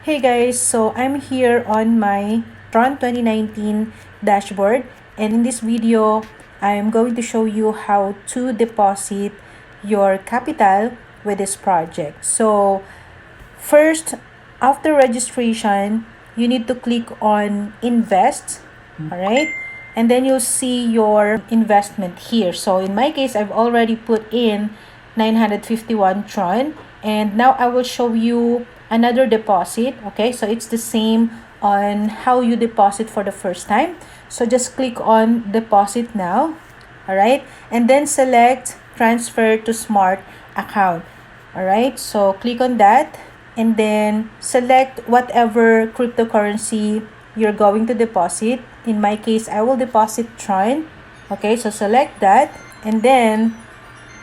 Hey guys, so I'm here on my Tron 2019 dashboard, and in this video I'm going to show you how to deposit your capital with this project. So first, after registration, you need to click on invest, all right? And then you'll see your investment here. So in my case, I've already put in 951 Tron, and now I will show you another deposit. Okay, so it's the same on how you deposit for the first time. So just click on deposit now, all right? And then select transfer to smart account. All right, so click on that and then select whatever cryptocurrency you're going to deposit. In my case, I will deposit Tron. Okay, so select that and then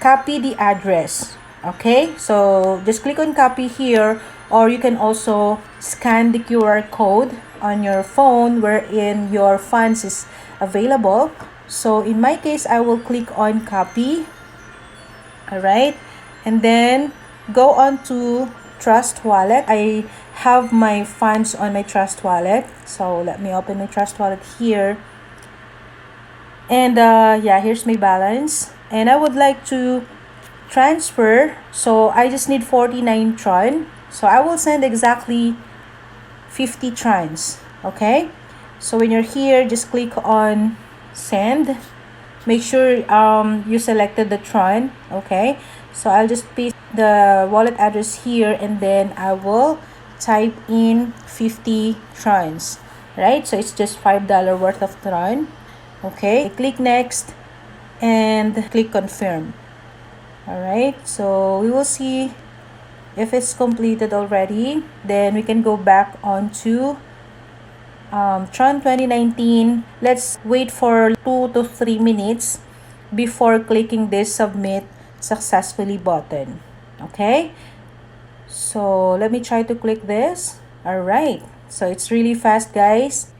copy the address. Okay, so just click on copy here, or you can also scan the QR code on your phone wherein your funds is available. So in my case, I will click on copy. All right, and then go on to Trust Wallet. I have my funds on my Trust Wallet, so let me open my Trust Wallet here. And yeah, here's my balance, and I would like to transfer, so I just need 49 Tron, so I will send exactly 50 Trons. Okay, so when you're here, just click on send. Make sure you selected the Tron. Okay, so I'll just paste the wallet address here, and then I will type in 50 Trons, right? So it's just $5 worth of Tron. Okay, click next and click confirm. All right, so we will see if it's completed already. Then we can go back onto Tron 2019. Let's wait for 2 to 3 minutes before clicking this submit successfully button. Okay, so let me try to click this. All right, so it's really fast, guys.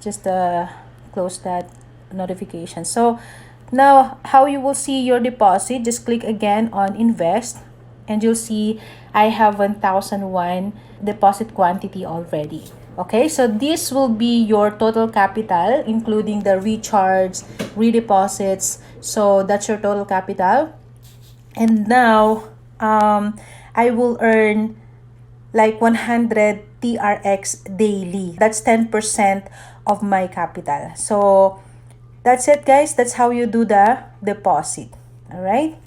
Just close that notification. So now how you will see your deposit, just click again on invest and you'll see I have 1001 deposit quantity already. Okay, so this will be your total capital, including the recharge, redeposits. So that's your total capital. And now I will earn like 100 TRX daily. That's 10% of my capital. So that's it, guys. That's how you do the deposit. All right.